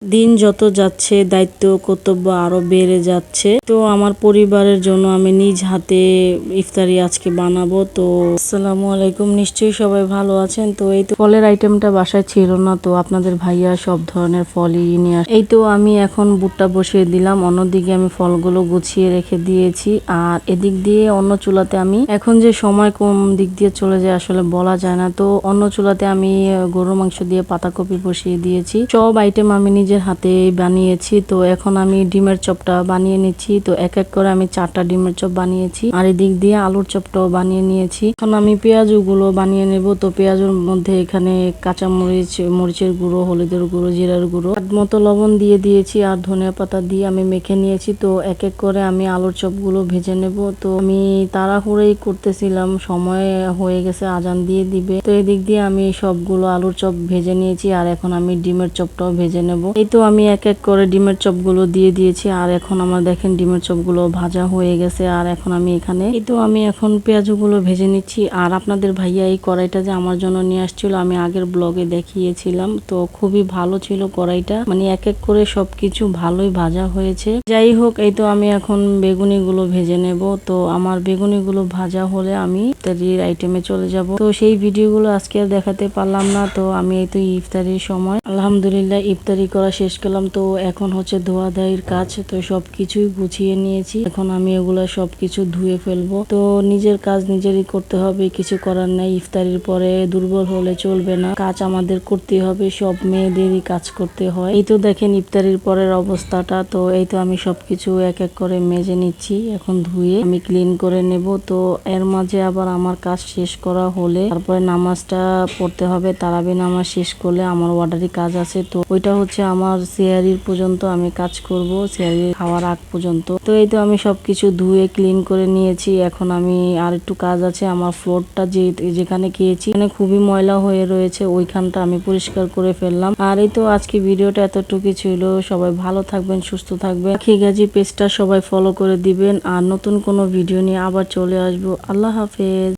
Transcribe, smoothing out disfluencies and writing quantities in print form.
দিন যত যাচ্ছে দায়িত্ব কর্তব্য আরো বেড়ে যাচ্ছে। তো আমার পরিবারের জন্য আমি নিজ হাতে ইফতারি আজকে বানাবো। তো আসসালামু আলাইকুম, নিশ্চয়ই সবাই ভালো আছেন। তো এই তো ফলের আইটেমটা বাসায় ছিল না, তো আপনাদের ভাইয়া সব ধরনের ফলই নিয়ে এই তো আমি এখন বুটটা বসিয়ে দিলাম, অন্যদিকে আমি ফলগুলো গুছিয়ে রেখে দিয়েছি। আর এদিক দিয়ে অন্য চুলাতে আমি এখন যে সময় কোন দিক দিয়ে চলে যায় আসলে বলা যায় না। তো অন্য চুলাতে আমি গরুর মাংস দিয়ে পাতাকপি বসিয়ে দিয়েছি। সব আইটেম আমি নিজের হাতে বানিয়েছি। তো এখন আমি ডিমের চপটা বানিয়ে নিচ্ছি। তো এক এক করে আমি 4টা ডিমের চপ বানিয়েছি, আর এদিক দিয়ে আলুর চপটাও বানিয়ে নিয়েছি। এখন আমি পেঁয়াজগুলো বানিয়ে নেব। তো পেঁয়াজের মধ্যে এখানে কাঁচামরিচ, মরিচের গুঁড়ো, হলুদের গুঁড়ো, জিরার গুঁড়ো, স্বাদ মতো লবণ দিয়ে দিয়েছি, আর ধনিয়া পাতা দিয়ে আমি মেখে নিয়েছি। তো এক এক করে আমি আলুর চপগুলো ভেজে নেব। তো আমি তাড়াহুড়োই করতেছিলাম, সময় হয়ে গেছে, আজান দিয়ে দিবে। তো এদিক দিয়ে আমি সবগুলো আলুর চপ ভেজে নিয়েছি, আর এখন আমি ডিমের চপটাও ভেজে নেব। এই তো আমি এক এক করে ডিমের চপগুলো দিয়ে দিয়েছি, আর এখন আমার দেখেন ডিমের চপগুলো ভাজা হয়ে গেছে। আর এখন আমি এখানে এই তো আমি এখন পেঁয়াজগুলো ভেজে নিচ্ছি। আর আপনাদের ভাইয়া এই কড়াইটা যে আমার জন্য নিয়ে আসছিল, আমি আগের ব্লগে দেখিয়েছিলাম। তো খুবই ভালো ছিল কড়াইটা, মানে এক এক করে সবকিছু ভালোই ভাজা হয়েছে। যাই হোক, এই তো আমি এখন বেগুনিগুলো ভেজে নেব। তো আমার বেগুনিগুলো ভাজা হলে আমি ইফতারির আইটেমে চলে যাব। তো সেই ভিডিওগুলো আজকে আর দেখাতে পারলাম না। তো আমি এই তো ইফতারির সময় আলহামদুলিল্লাহ ইফতারি করা শেষ করলাম। তো এখন হচ্ছে ধোয়া ধাইয়ের কাজ। তো সবকিছুই গুছিয়ে নিয়েছি, এখন আমি এগুলো সবকিছু ধুয়ে ফেলবো। তো নিজের কাজ নিজেরই করতে হবে, কিছু করার নাই। ইফতারির পরে দুর্বল হলে চলবে না, কাজ আমাদের করতে হবে, সব মেয়েদেরই কাজ করতে হয়। এই তো দেখেন ইফতারির পরের অবস্থাটা। তো এই তো আমি সবকিছু এক এক করে মেজে নিচ্ছি, এখন ধুয়ে আমি ক্লিন করে নেব। তো এর মাঝে আবার আমার কাজ শেষ করা হলে তারপরে নামাজটা পড়তে হবে। তারাবি নামাজ শেষ করলে আমার অর্ডারি কাজ আছে, তো ওইটা হচ্ছে আমার সিয়ারির পর্যন্ত আমি কাজ করব, সিয়ারি খাওয়ার আগ পর্যন্ত। তো এই তো আমি সবকিছু ধুয়ে ক্লিন করে নিয়েছি। এখন আমি আর একটু কাজ আছে, আমার ফ্লোরটা যেখানে খেয়েছি এখানে খুবই ময়লা হয়ে রয়েছে, ওইখানটা আমি পরিষ্কার করে ফেললাম। আর এই তো আজকে ভিডিওটা এতটুকুই ছিল। সবাই ভালো থাকবেন, সুস্থ থাকবেন। খিগাজি পেজটা সবাই ফলো করে দিবেন, আর নতুন কোনো ভিডিও নিয়ে আবার চলে আসবো। আল্লাহ হাফেজ।